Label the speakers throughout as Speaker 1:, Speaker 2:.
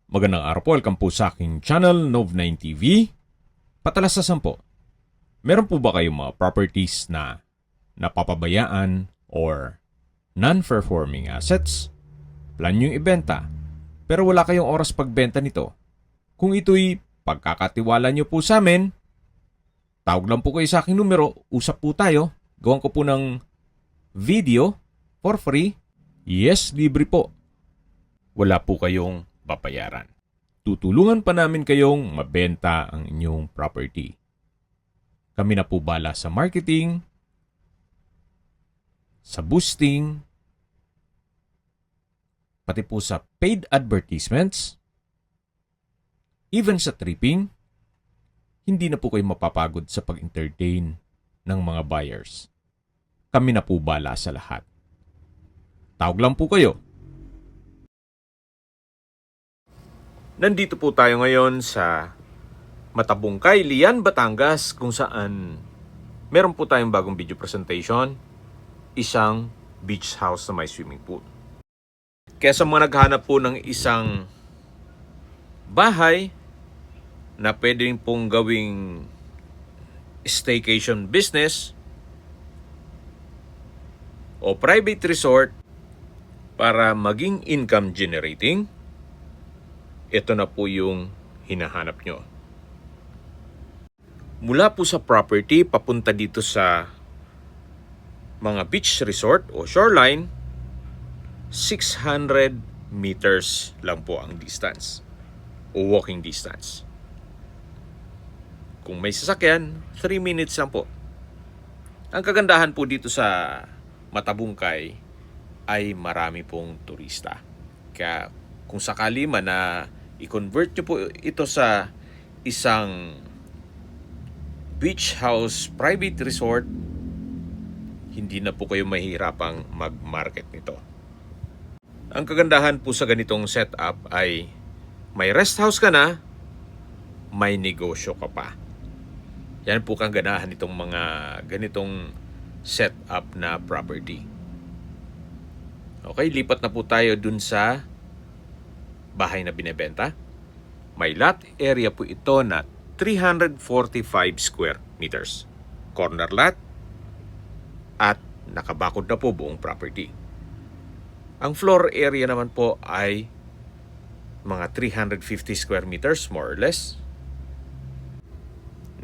Speaker 1: Magandang araw po, welcome po sa aking channel, Nov9 TV. Patalasasan po, meron po ba kayong mga properties na napapabayaan or non-performing assets? Plan nyo ibenta, pero wala kayong oras pagbenta nito. Kung ito'y pagkakatiwala nyo po sa amin, tawag lang po kayo sa aking numero, usap po tayo, gawan ko po ng video for free. Yes, libre po. Wala po kayong babayaran. Tutulungan pa namin kayong mabenta ang inyong property. Kami na po bala sa marketing, sa boosting, pati po sa paid advertisements, even sa tripping. Hindi na po kayo mapapagod sa pag-entertain ng mga buyers. Kami na po bala sa lahat. Tawag lang po kayo. Nandito po tayo ngayon sa Matabungkay, Lian, Batangas, kung saan meron po tayong bagong video presentation, isang beach house na may swimming pool. Kaya sa mga naghanap po ng isang bahay na pwede rin pong gawing staycation business o private resort para maging income generating, ito na po yung hinahanap nyo. Mula po sa property, papunta dito sa mga beach resort o shoreline, 600 meters lang po ang distance o walking distance. Kung may sasakyan, 3 minutes lang po. Ang kagandahan po dito sa Matabungkay ay marami pong turista. Kaya kung sakali man na i-convert nyo po ito sa isang beach house private resort, hindi na po kayo mahihirapang mag-market nito. Ang kagandahan po sa ganitong setup ay may rest house ka na, may negosyo ka pa. Yan po kagandahan nitong mga ganitong setup na property. Okay, lipat na po tayo dun sa bahay na binebenta. May lot area po ito na 345 square meters. Corner lot at nakabakod na po buong property. Ang floor area naman po ay mga 350 square meters more or less.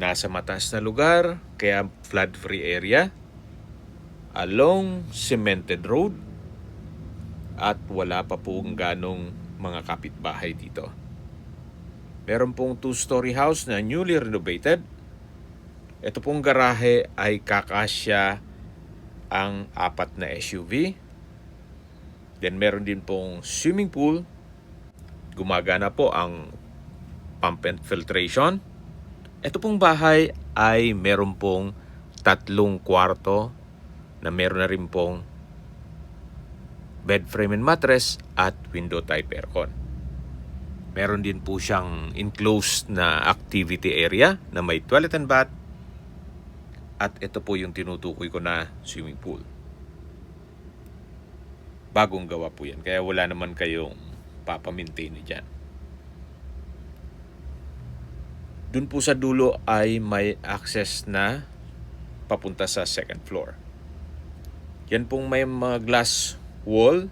Speaker 1: Nasa mataas na lugar, kaya flood-free area. Along cemented road at wala pa pong ganong mga kapitbahay dito. Meron pong 2-story house na newly renovated. Ito pong garahe ay kakasya ang 4 na SUV. Then meron din pong swimming pool. Gumagana po ang pump and filtration. Ito pong bahay ay meron pong 3 kwarto na meron na rin pong bed frame and mattress at window type aircon. Meron din po siyang enclosed na activity area na may toilet and bath. At ito po yung tinutukoy ko na swimming pool. Bagong gawa po yan, kaya wala naman kayong papamintain dyan. Dun po sa dulo ay may access na papunta sa second floor. Yan pong may mga glass wall.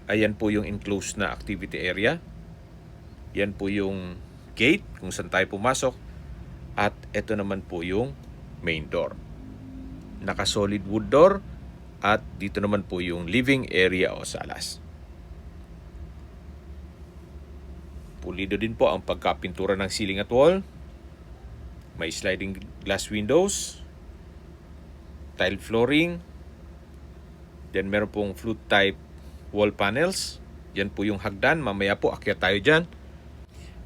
Speaker 1: Ayan po yung enclosed na activity area. Yan po yung gate kung saan tayo pumasok. At ito naman po yung main door. Naka-solid wood door. At dito naman po yung living area o salas. Pulido din po ang pagkapintura ng ceiling at wall. May sliding glass windows. Tile flooring. Then meron pong flute type wall panels. Yan po yung hagdan. Mamaya po akyat tayo dyan.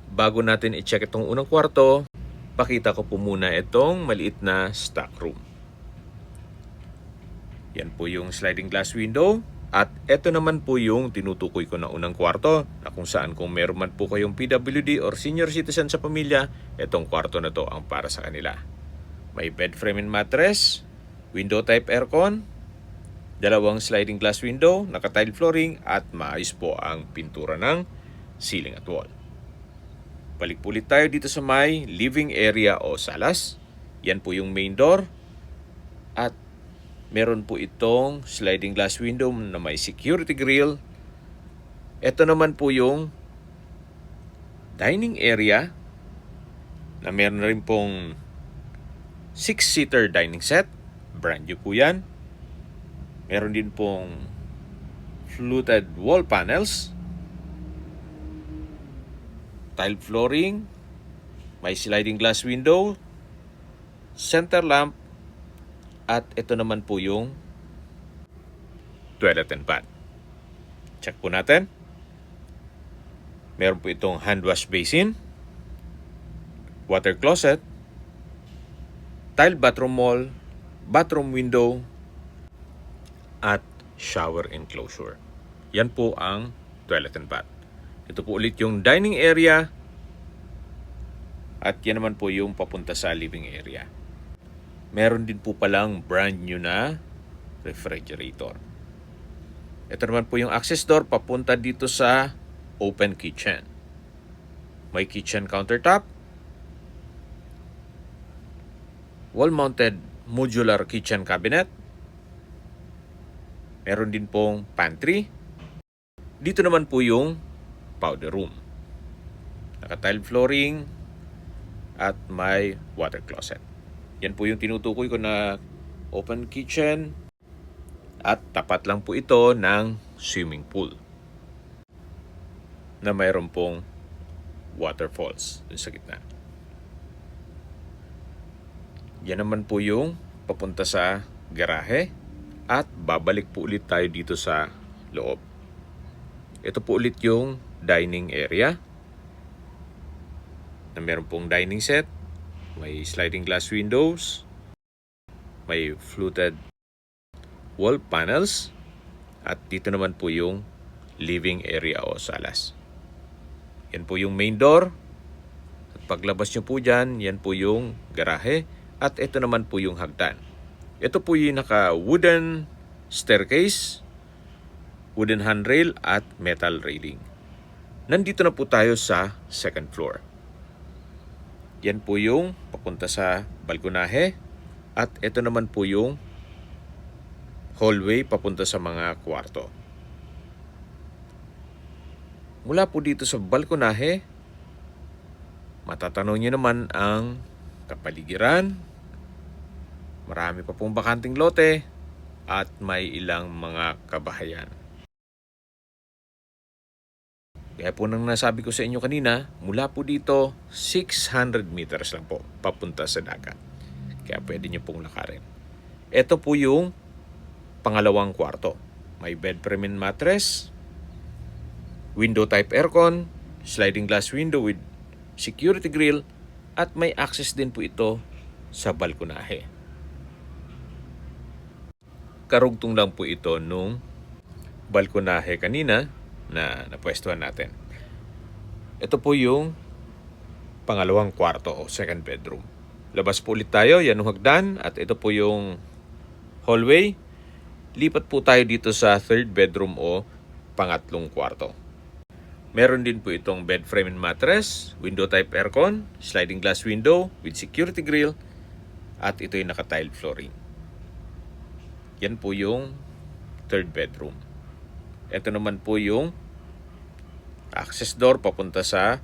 Speaker 1: Bago natin i-check itong unang kwarto, pakita ko po muna itong maliit na stock room. Yan po yung sliding glass window. At ito naman po yung tinutukoy ko na unang kwarto, na kung saan kung meron man po kayong PWD or senior citizen sa pamilya, itong kwarto na to ang para sa kanila. May bed frame and mattress, window type aircon, 2 sliding glass window, naka-tile flooring at maayos po ang pintura ng ceiling at wall. Balik po ulit tayo dito sa may living area o salas. Yan po yung main door. At meron po itong sliding glass window na may security grill. Ito naman po yung dining area na meron na rin pong 6-seater dining set. Brand new po yan. Meron din pong fluted wall panels. Tile flooring. May sliding glass window. Center lamp. At ito naman po yung toilet and bath. Check po natin. Meron po itong hand wash basin, water closet, tile bathroom wall, bathroom window, at shower enclosure. Yan po ang toilet and bath. Ito po ulit yung dining area at yan naman po yung papunta sa living area. Meron din po palang brand new na refrigerator. Ito naman po yung access door papunta dito sa open kitchen. May kitchen countertop, wall-mounted modular kitchen cabinet, meron din pong pantry. Dito naman po yung powder room. Naka-tile flooring at may water closet. Yan po yung tinutukoy ko na open kitchen at tapat lang po ito ng swimming pool na mayroon pong waterfalls dun sa gitna. Yan naman po yung papunta sa garahe at babalik po ulit tayo dito sa loob. Ito po ulit yung dining area na meron pong dining set, may sliding glass windows, may fluted wall panels, at dito naman po yung living area o salas. Yan po yung main door. At paglabas nyo po dyan, yan po yung garahe. At ito naman po yung hagdan. Ito po yung naka-wooden staircase, wooden handrail at metal railing. Nandito na po tayo sa second floor. Yan po yung papunta sa balkonahe. At ito naman po yung hallway papunta sa mga kwarto. Mula po dito sa balkonahe, matatanaw nyo naman ang kapaligiran. Marami pa pong bakanting lote at may ilang mga kabahayan. Kaya po nang nasabi ko sa inyo kanina, mula po dito 600 meters lang po papunta sa dagat. Kaya pwede nyo pong lakarin. Ito po yung pangalawang kwarto. May bed frame and mattress, window type aircon, sliding glass window with security grill, at may access din po ito sa balkonahe. Karugtong lang po ito nung balkonahe kanina na napwestuhan natin. Ito po yung pangalawang kwarto o second bedroom. Labas po ulit tayo, yan ang hagdan, at ito po yung hallway. Lipat po tayo dito sa third bedroom o pangatlong kwarto. Meron din po itong bed frame and mattress, window type aircon, sliding glass window with security grill, at ito yung naka-tile flooring. Yan po yung third bedroom. Ito naman po yung access door papunta sa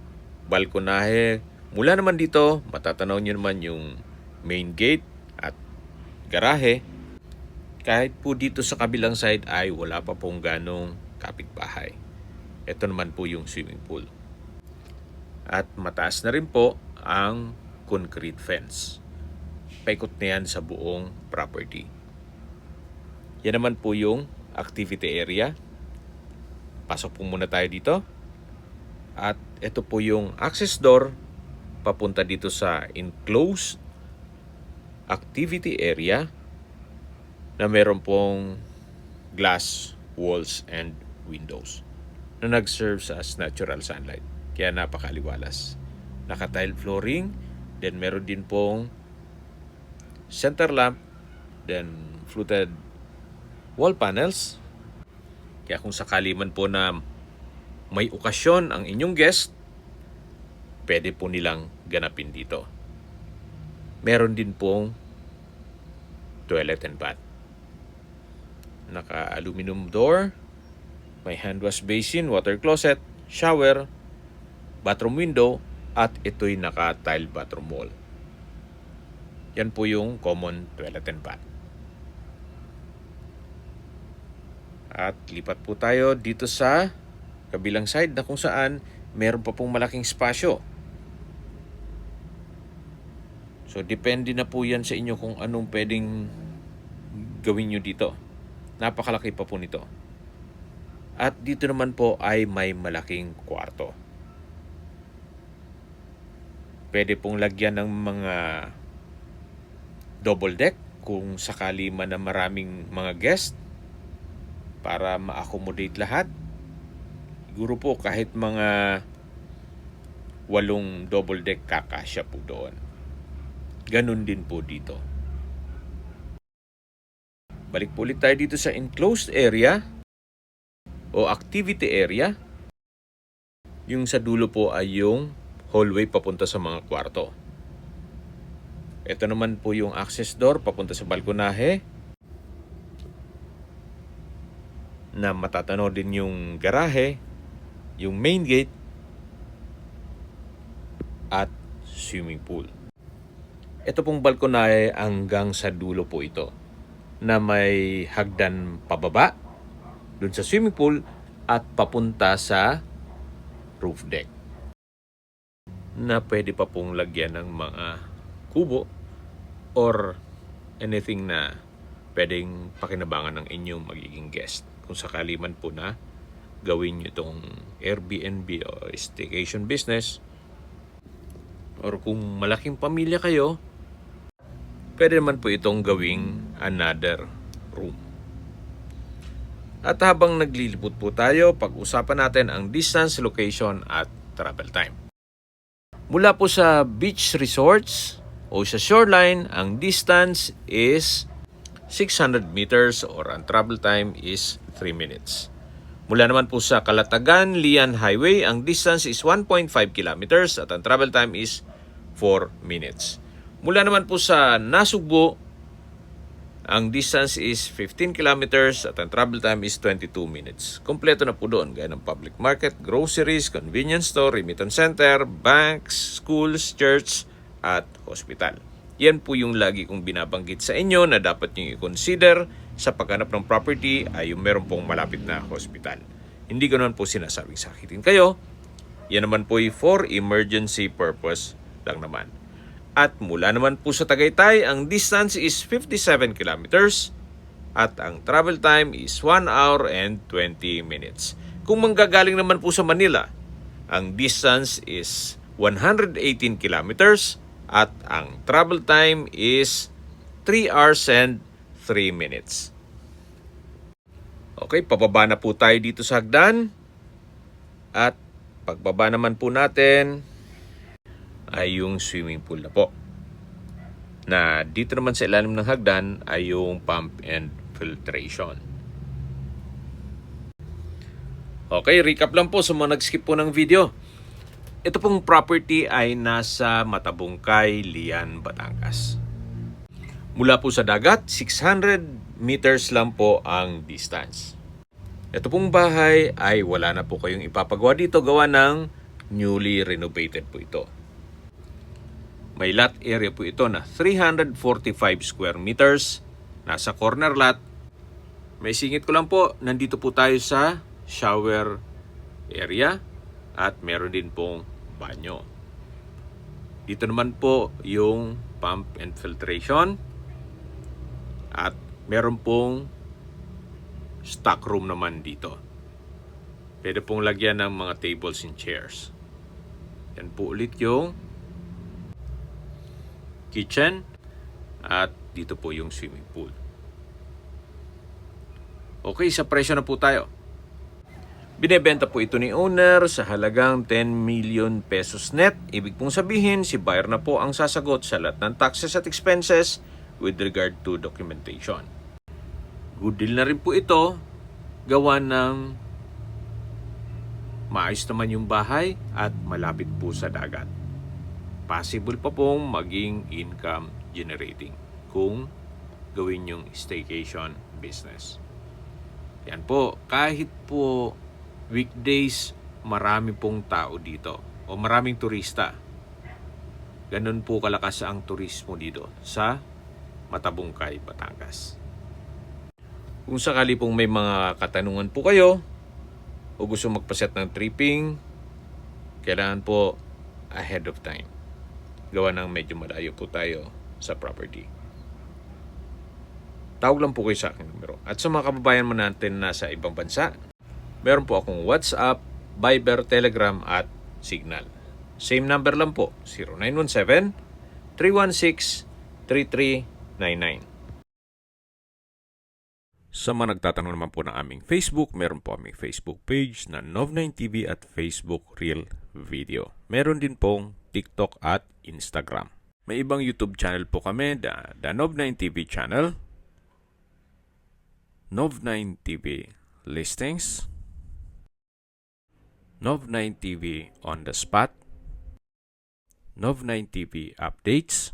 Speaker 1: balkonahe. Mula naman dito, matatanaw nyo naman yung main gate at garahe. Kahit po dito sa kabilang side ay wala pa pong ganong kapitbahay. Ito naman po yung swimming pool. At mataas na rin po ang concrete fence. Paikot na yan sa buong property. Yan naman po yung activity area. Pasok po muna tayo dito. At ito po yung access door papunta dito sa enclosed activity area na meron pong glass walls and windows na nag-serve as natural sunlight. Kaya napakaliwalas. Naka-tile flooring, then meron din pong center lamp, then fluted wall panels. Kaya kung sakali man po na may okasyon ang inyong guest, pwede po nilang ganapin dito. Meron din pong toilet and bath. Naka-aluminum door, may hand wash basin, water closet, shower, bathroom window, at ito'y naka-tile bathroom wall. Yan po yung common toilet and bath. At lipat po tayo dito sa kabilang side na kung saan meron pa pong malaking spasyo. So, depende na po yan sa inyo kung anong pwedeng gawin nyo dito. Napakalaki pa po nito. At dito naman po ay may malaking kwarto. Pwede pong lagyan ng mga double deck kung sakali man na maraming mga guest para ma-accommodate lahat. Siguro po kahit mga 8 double deck kakasya po doon. Ganun din po dito. Balik po ulit tayo dito sa enclosed area o activity area. Yung sa dulo po ay yung hallway papunta sa mga kwarto. Ito naman po yung access door papunta sa balkonahe na matatanaw din yung garahe, yung main gate at swimming pool. Ito pong balkonahe hanggang sa dulo po ito na may hagdan pababa dun sa swimming pool at papunta sa roof deck na pwede pa pong lagyan ng mga kubo or anything na pwedeng pakinabangan ng inyong magiging guest. Kung sakali man po na gawin nyo itong Airbnb o staycation business or kung malaking pamilya kayo, pwede naman po itong gawing another room. At habang naglilibot po tayo, pag-usapan natin ang distance, location at travel time. Mula po sa beach resorts o sa shoreline, ang distance is 600 meters or ang travel time is 3 minutes. Mula naman po sa Calatagan, Lian Highway, ang distance is 1.5 kilometers at ang travel time is 4 minutes. Mula naman po sa Nasugbu, ang distance is 15 kilometers at ang travel time is 22 minutes. Kompleto na po doon gaya ng public market, groceries, convenience store, remittance center, banks, schools, church at hospital. Yan po yung lagi kong binabanggit sa inyo na dapat nyo i-consider sa paghanap ng property ay yung meron pong malapit na hospital. Hindi ko naman po sinasabing sakitin kayo. Yan naman po for emergency purpose lang naman. At mula naman po sa Tagaytay, ang distance is 57 kilometers at ang travel time is 1 hour and 20 minutes. Kung manggagaling naman po sa Manila, ang distance is 118 kilometers at ang travel time is 3 hours and 3 minutes. Okay, pababa na po tayo dito sa hagdan. At pagbaba naman po natin ay yung swimming pool na po. Na dito naman sa ilalim ng hagdan ay yung pump and filtration. Okay, recap lang po sa mga nag-skip po ng video. Ito pong property ay nasa Matabungkay, Lian, Batangas. Mula po sa dagat, 600 meters lang po ang distance. Ito pong bahay ay wala na po kayong ipapagawa dito, gawa ng newly renovated po ito. May lot area po ito na 345 square meters. Nasa corner lot. May singit ko lang po, nandito po tayo sa shower area at meron din pong banyo. Dito naman po yung pump and filtration at meron pong stock room naman dito. Pwede pong lagyan ng mga tables and chairs. Yan po ulit yung kitchen at dito po yung swimming pool. Okay, sa presyo na po tayo. Binebenta po ito ni owner sa halagang 10 million pesos net. Ibig pong sabihin, si buyer na po ang sasagot sa lahat ng taxes at expenses with regard to documentation. Good deal na rin po ito, gawa ng maayos naman yung bahay at malapit po sa dagat. possible pa pong maging income generating kung gawin yung staycation business. Yan po, kahit po weekdays, marami pong tao dito o maraming turista. Ganun po kalakas ang turismo dito sa Matabungkay, Batangas. Kung sakali pong may mga katanungan po kayo o gusto magpaset ng tripping, kailangan po ahead of time. Gawa ng medyo malayo po tayo sa property. Tawag lang po kayo sa aking numero. At sa mga kababayan mo natin na sa ibang bansa, meron po akong WhatsApp, Viber, Telegram at Signal. Same number lang po, 0917-316-3399. Sa mga nagtatanong naman po ng aming Facebook, meron po aming Facebook page na Nov9TV at Facebook Real Video. Meron din pong TikTok at Instagram. May ibang YouTube channel po kami, the Nov9TV channel, Nov9TV Listings, Nov9TV On The Spot, Nov9TV Updates,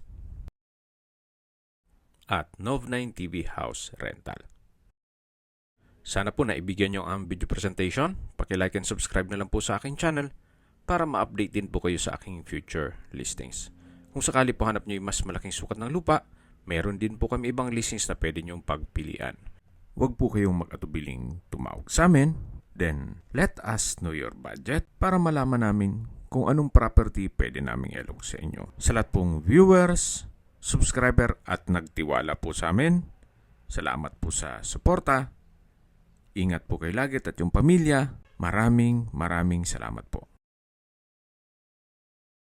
Speaker 1: at Nov9TV House Rental. Sana po naibigyan nyo ang video presentation. Paki-like and subscribe na lang po sa aking channel para ma-update din po kayo sa aking future listings. Kung sakali po hanap nyo yung mas malaking sukat ng lupa, meron din po kami ibang listings na pwede nyong pagpilian. Huwag po kayong mag-atubiling tumawag sa amin. Then, let us know your budget para malaman namin kung anong property pwede naming ilog sa inyo. Sa lahat pong viewers, subscriber at nagtiwala po sa amin, salamat po sa suporta. Ingat po kayo lagi at yung pamilya. Maraming salamat po.